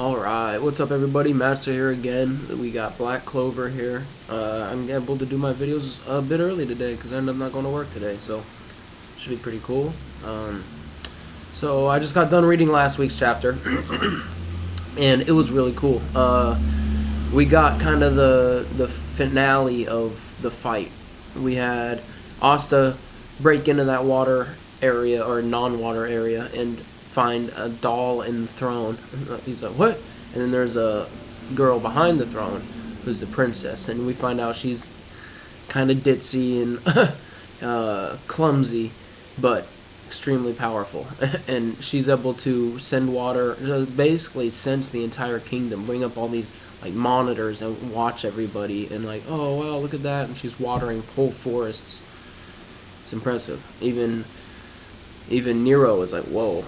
Alright, what's up everybody? Master here again. We got Black Clover here. I'm able to do my videos a bit early today because I ended up not going to work today, so should be pretty cool. So I just got done reading last week's chapter and it was really cool. We got kind of the finale of the fight. We had Asta break into that water area or non-water area and find a doll in the throne. He's like, what? And then there's a girl behind the throne who's the princess, and we find out she's kind of ditzy and clumsy but extremely powerful. And she's able to send water, basically sense the entire kingdom, bring up all these like monitors and watch everybody, and like, oh wow, look at that, and she's watering whole forests. It's impressive. Even Nero is like, whoa.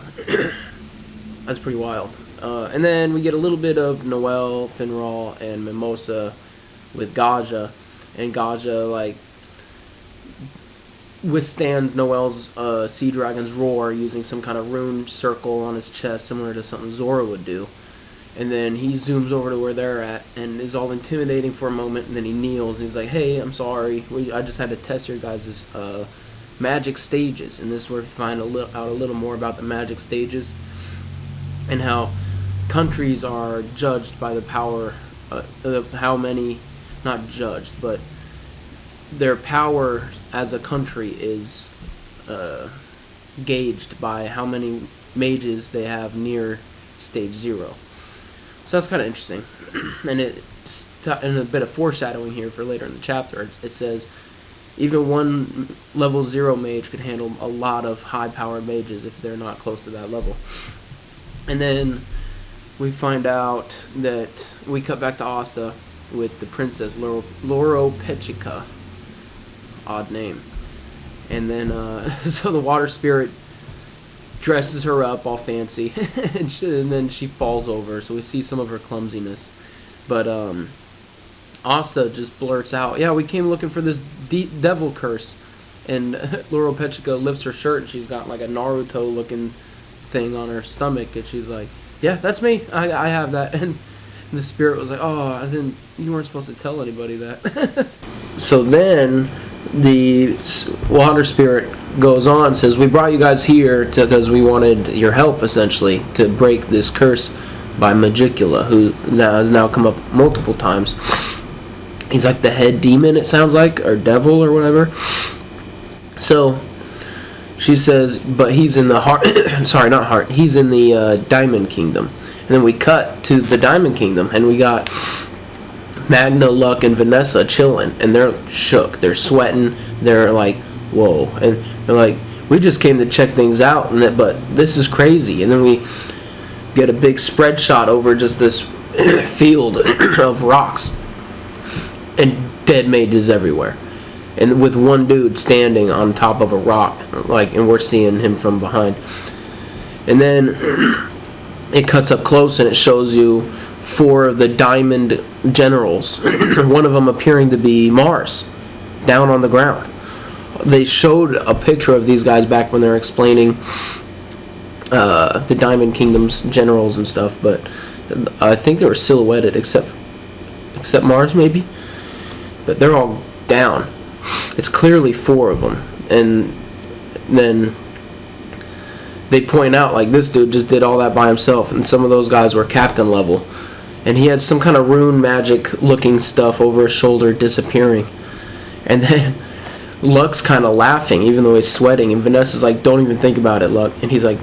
That's pretty wild. And then we get a little bit of Noel, Finral, and Mimosa with Gaja. And Gaja, like, withstands Noel's sea dragon's roar using some kind of rune circle on his chest, similar to something Zora would do. And then he zooms over to where they're at and is all intimidating for a moment, and then he kneels and he's like, hey, I'm sorry. I just had to test your guys' magic stages, and this is where we find out a little more about the magic stages and how countries are judged by the power, how many, not judged, but their power as a country is gauged by how many mages they have near stage 0. So that's kind of interesting. And a bit of foreshadowing here for later in the chapter. It says even one level 0 mage could handle a lot of high-powered mages if they're not close to that level. And then we find out that we cut back to Asta with the princess Loropechika. Odd name. And then, so the water spirit dresses her up all fancy, and then she falls over, so we see some of her clumsiness. But, Asta just blurts out, yeah, we came looking for this devil curse. And Loropechika lifts her shirt and she's got like a Naruto looking thing on her stomach, and she's like, yeah, that's me, I have that. And the spirit was like, oh, you weren't supposed to tell anybody that. So then the water spirit goes on and says, we brought you guys here because we wanted your help, essentially, to break this curse by Magicula, who has now come up multiple times. He's like the head demon, it sounds like, or devil or whatever. So she says, but he's in the heart, sorry, not heart, he's in the Diamond Kingdom. And then we cut to the Diamond Kingdom, and we got Magna, Luck, and Vanessa chilling, and they're shook, they're sweating, they're like, whoa, and they're like, we just came to check things out, but this is crazy. And then we get a big spread shot over just this field of rocks and dead mages everywhere, and with one dude standing on top of a rock, like, and we're seeing him from behind. And then it cuts up close and it shows you 4 of the diamond generals, one of them appearing to be Mars, down on the ground. They showed a picture of these guys back when they were explaining the Diamond Kingdom's generals and stuff, but I think they were silhouetted, except Mars maybe. But they're all down. It's clearly 4 of them. And then they point out, like, this dude just did all that by himself, and some of those guys were captain level. And he had some kind of rune magic looking stuff over his shoulder disappearing. And then Luck's kind of laughing, even though he's sweating, and Vanessa's like, don't even think about it, Luck. And he's like,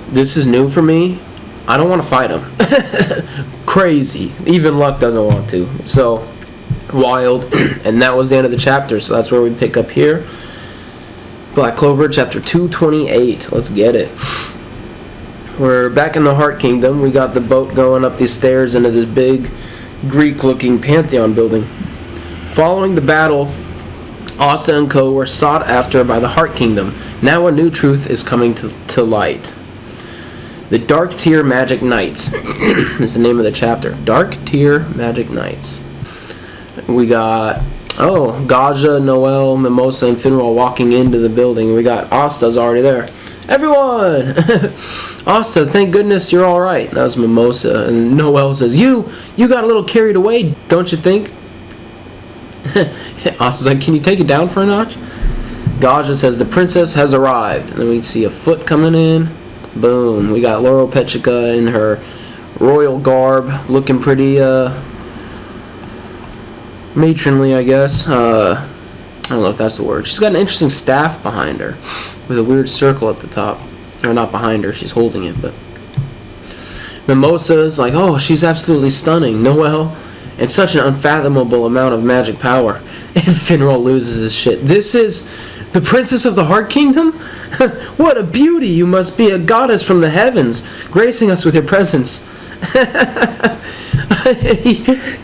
this is new for me. I don't want to fight him. Crazy. Even Luck doesn't want to. So wild. And that was the end of the chapter, so that's where we pick up here. Black Clover, chapter 228. Let's get it. We're back in the Heart Kingdom. We got the boat going up these stairs into this big Greek-looking Pantheon building. Following the battle, Asta and co. were sought after by the Heart Kingdom. Now a new truth is coming to light. The Dark Tier Magic Knights is the name of the chapter. Dark Tier Magic Knights. We got, Gaja, Noel, Mimosa, and Finral walking into the building. We got Asta's already there. Everyone! Asta, thank goodness you're alright. That was Mimosa. And Noelle says, You got a little carried away, don't you think? Asta's like, can you take it down for a notch? Gaja says, the princess has arrived. And then we see a foot coming in. Boom. We got Loropechika in her royal garb, looking pretty, matronly, I guess. I don't know if that's the word. She's got an interesting staff behind her with a weird circle at the top. Or not behind her, she's holding it, but Mimosa's like, oh, she's absolutely stunning. Noelle, and such an unfathomable amount of magic power. And Finral loses his shit. This is the Princess of the Heart Kingdom? What a beauty! You must be a goddess from the heavens, gracing us with your presence.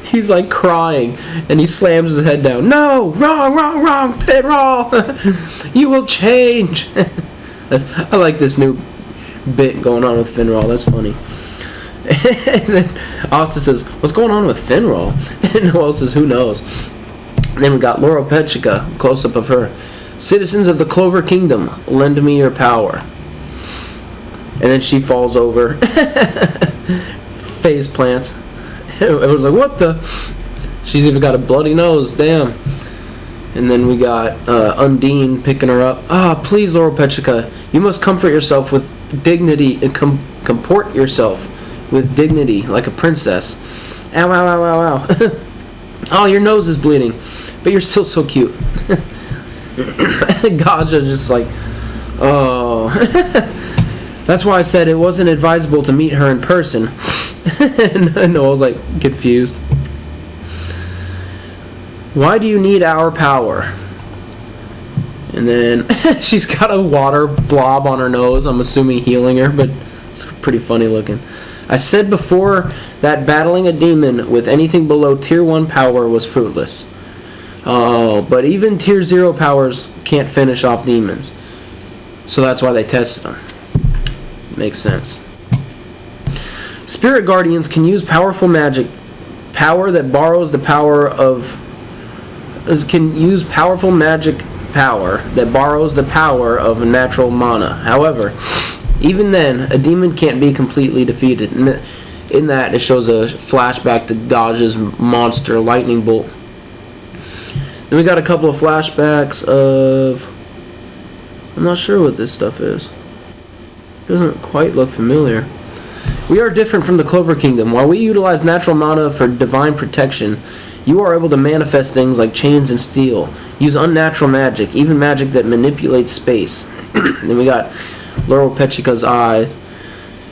He's like crying, and he slams his head down. No! Wrong, Finral! You will change! I like this new bit going on with Finral. That's funny. And then Asta says, what's going on with Finral? And Noelle says, who knows? And then we got Loropechika, close-up of her. Citizens of the Clover Kingdom, lend me your power. And then she falls over. Face plants. Everyone's like, what the? She's even got a bloody nose, damn. And then we got Undine picking her up. Please, Loropechika, you must comfort yourself with dignity and comport yourself with dignity like a princess. Ow, ow, ow, ow, ow. Oh, your nose is bleeding, but you're still so cute. Gaja just like, oh. That's why I said it wasn't advisable to meet her in person. And Noelle's like confused. Why do you need our power? And then she's got a water blob on her nose. I'm assuming healing her, but it's pretty funny looking. I said before that battling a demon with anything below tier 1 power was fruitless. Oh, but even tier 0 powers can't finish off demons. So that's why they tested them. Makes sense. Spirit guardians can use powerful magic. Power that borrows the power of... Can use powerful magic power that borrows the power of natural mana. However, even then, a demon can't be completely defeated. In that, it shows a flashback to Gaja's monster lightning bolt. Then we got a couple of flashbacks of... I'm not sure what this stuff is. It doesn't quite look familiar. We are different from the Clover Kingdom. While we utilize natural mana for divine protection, you are able to manifest things like chains and steel, use unnatural magic, even magic that manipulates space. Then we got Loropechika's eye.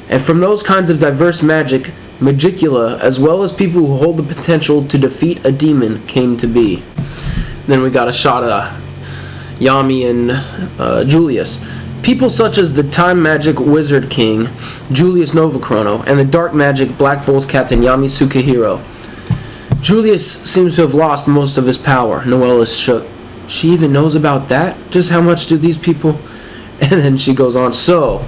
And from those kinds of diverse magic, Magicula, as well as people who hold the potential to defeat a demon, came to be. Then we got a shot of Yami and Julius. People such as the Time Magic Wizard King, Julius Novachrono, and the Dark Magic Black Bull's Captain Yami Tsukahiro. Julius seems to have lost most of his power. Noelle is shook. She even knows about that? Just how much do these people... And then she goes on, so...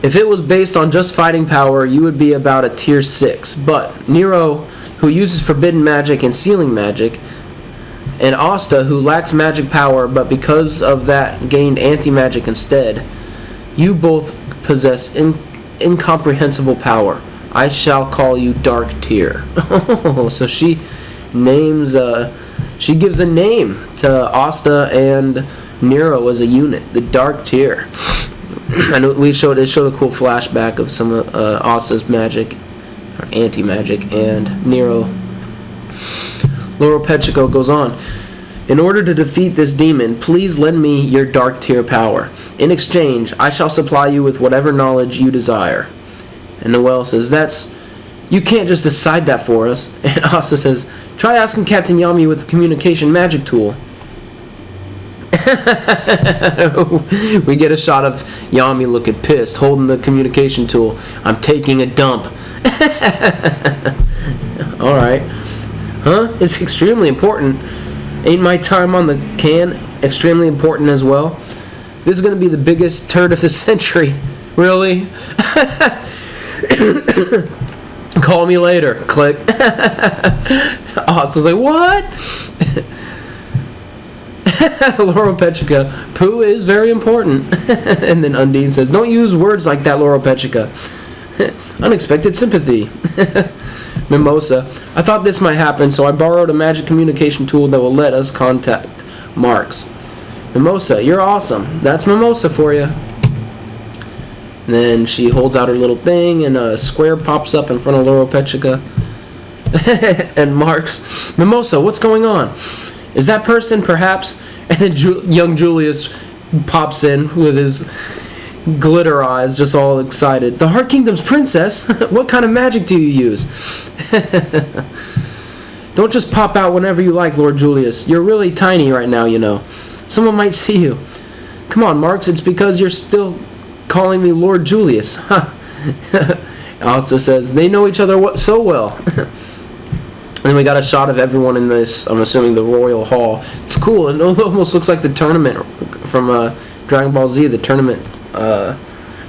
If it was based on just fighting power, you would be about a tier 6. But Nero, who uses forbidden magic and sealing magic, and Asta, who lacks magic power, but because of that gained anti-magic instead, you both possess incomprehensible power. I shall call you Dark Tier. So she names, she gives a name to Asta and Nero as a unit, the Dark Tier. And it showed a cool flashback of some of Asta's magic, or anti-magic, and Nero. Loropechika goes on. In order to defeat this demon, please lend me your Dark Tier power. In exchange, I shall supply you with whatever knowledge you desire. And Noelle says, you can't just decide that for us. And Asta says, try asking Captain Yami with the communication magic tool. We get a shot of Yami looking pissed, holding the communication tool. I'm taking a dump. Alright. Huh? It's extremely important. Ain't my time on the can extremely important as well? This is going to be the biggest turd of the century. Really? Call me later. Click. Asta's like, what? Loropechika, poo is very important. And then Undine says, don't use words like that, Loropechika. Unexpected sympathy. Mimosa, I thought this might happen, so I borrowed a magic communication tool that will let us contact Marks. Mimosa, you're awesome. That's Mimosa for you. And then she holds out her little thing, and a square pops up in front of Loropechika. And Marks, Mimosa, what's going on? Is that person perhaps? And then young Julius pops in with his glitter eyes, just all excited. The Heart Kingdom's princess? What kind of magic do you use? Don't just pop out whenever you like, Lord Julius. You're really tiny right now, you know. Someone might see you. Come on, Marks, it's because you're still calling me Lord Julius. Huh. Asta says, they know each other so well. And we got a shot of everyone in this, I'm assuming the Royal Hall. It's cool. It almost looks like the tournament from Dragon Ball Z, the tournament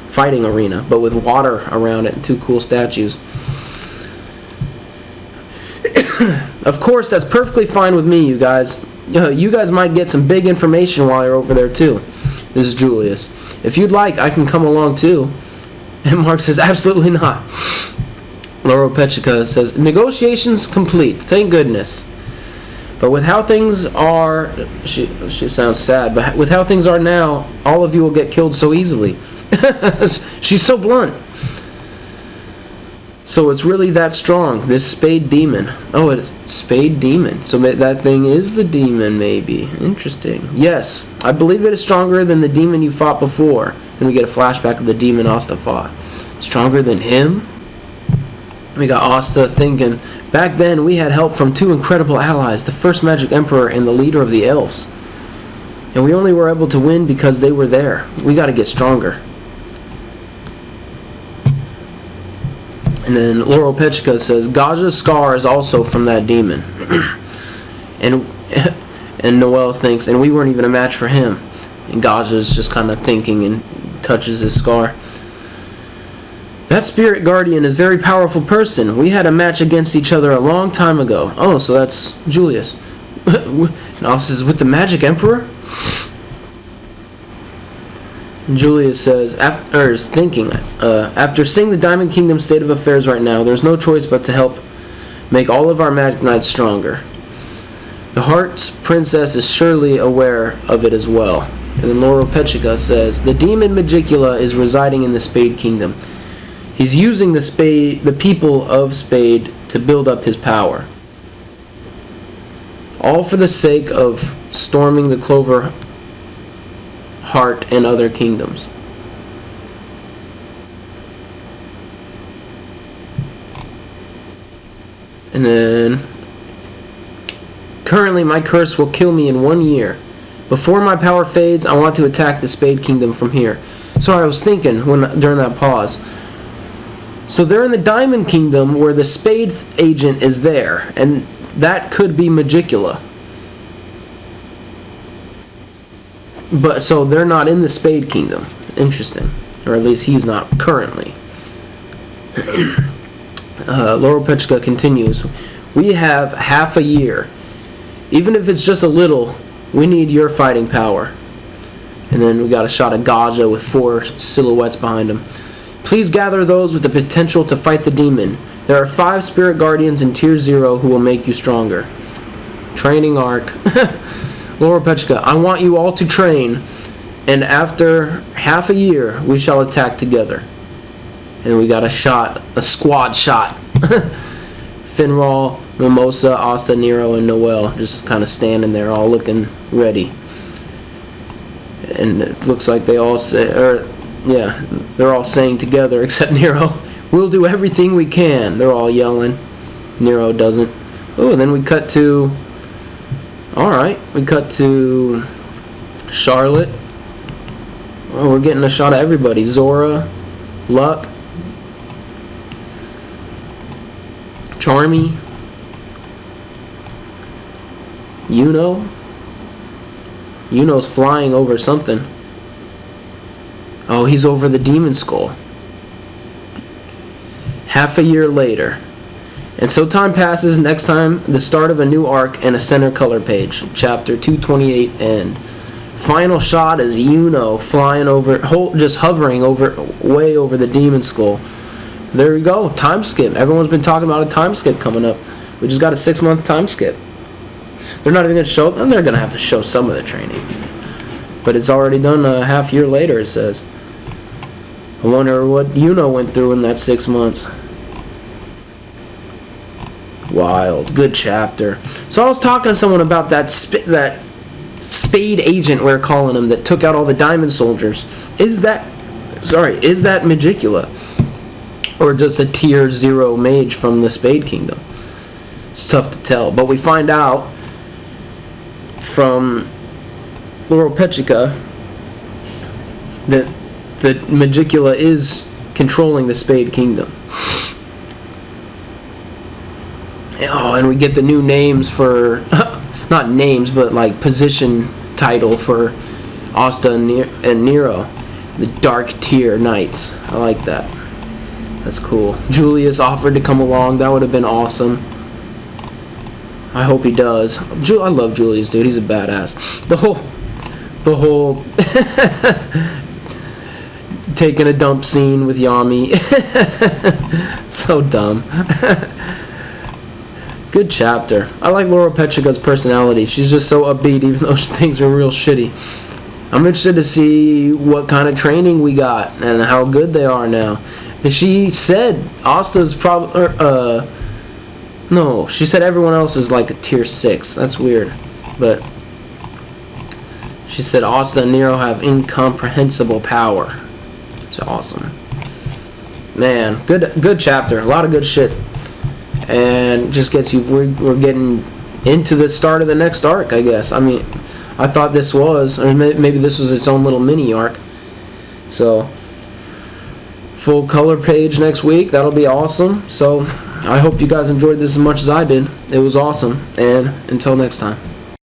fighting arena, but with water around it and two cool statues. Of course, that's perfectly fine with me, you guys. You guys might get some big information while you're over there, too. This is Julius. If you'd like, I can come along, too. And Mark says, absolutely not. Loropechika says, negotiations complete, thank goodness. But with how things are, she sounds sad, but with how things are now, all of you will get killed so easily. She's so blunt. So it's really that strong, this spade demon. Oh, it's spade demon. So that thing is the demon, maybe. Interesting. Yes, I believe it is stronger than the demon you fought before. Then we get a flashback of the demon Asta fought. Stronger than him? We got Asta thinking, back then we had help from two incredible allies, the first Magic Emperor and the leader of the elves. And we only were able to win because they were there. We gotta get stronger. And then Loropechika says, Gaja's scar is also from that demon. and Noelle thinks, and we weren't even a match for him. And Gaja's just kind of thinking and touches his scar. That spirit guardian is a very powerful person. We had a match against each other a long time ago. Oh, so that's Julius. And Asta says, with the Magic Emperor? And Julius says, after seeing the Diamond Kingdom state of affairs right now, there's no choice but to help make all of our Magic Knights stronger. The Heart's princess is surely aware of it as well. And then Loropechika says, the demon Magicula is residing in the Spade Kingdom. He's using the people of Spade to build up his power. All for the sake of storming the Clover Heart and other kingdoms. And then, currently my curse will kill me in 1 year. Before my power fades, I want to attack the Spade Kingdom from here. So I was thinking during that pause. So they're in the Diamond Kingdom where the Spade agent is there, and that could be Magicula. But so they're not in the Spade Kingdom. Interesting. Or at least he's not currently. Loropechika continues. We have half a year. Even if it's just a little, we need your fighting power. And then we got a shot of Gaja with 4 silhouettes behind him. Please gather those with the potential to fight the demon. There are 5 spirit guardians in Tier 0 who will make you stronger. Training arc. Loropechika, I want you all to train, and after half a year, we shall attack together. And we got a squad shot. Finral, Mimosa, Asta, Nero, and Noelle just kind of standing there, all looking ready. And it looks like they all say, they're all saying together, except Nero, we'll do everything we can. They're all yelling. Nero doesn't. Oh, and then we cut to, we cut to Charlotte. Oh, we're getting a shot of everybody. Zora, Luck, Charmy, Yuno's flying over something. Oh, he's over the demon skull. Half a year later. And so time passes. Next time, the start of a new arc and a center color page. Chapter 228 end. Final shot is Yuno flying over, just hovering way over the demon skull. There we go. Time skip. Everyone's been talking about a time skip coming up. We just got a 6-month time skip. They're not even going to show, and they're going to have to show some of the training. But it's already done a half year later, it says. I wonder what Yuno went through in that 6 months. Wild. Good chapter. So I was talking to someone about that Spade agent, we're calling him, that took out all the diamond soldiers. Is that Magicula? Or just a tier 0 mage from the Spade Kingdom? It's tough to tell. But we find out from Loropechika that Magicula is controlling the Spade Kingdom. Oh, and we get the new names for, not names, but like position title for Asta and Nero. The Dark Tier Knights. I like that. That's cool. Julius offered to come along. That would have been awesome. I hope he does. I love Julius, dude. He's a badass. The whole taking a dump scene with Yami. So dumb. Good chapter. I like Loropechika's personality. She's just so upbeat even though things are real shitty. I'm interested to see what kind of training we got and how good they are now. She said Asta's probably... no, she said everyone else is like a tier 6. That's weird. But she said Asta and Nero have incomprehensible power. It's awesome. Man, good chapter. A lot of good shit. And just gets you... We're getting into the start of the next arc, I guess. I mean, I thought this was... Or maybe this was its own little mini arc. So, full color page next week. That'll be awesome. So, I hope you guys enjoyed this as much as I did. It was awesome. And until next time.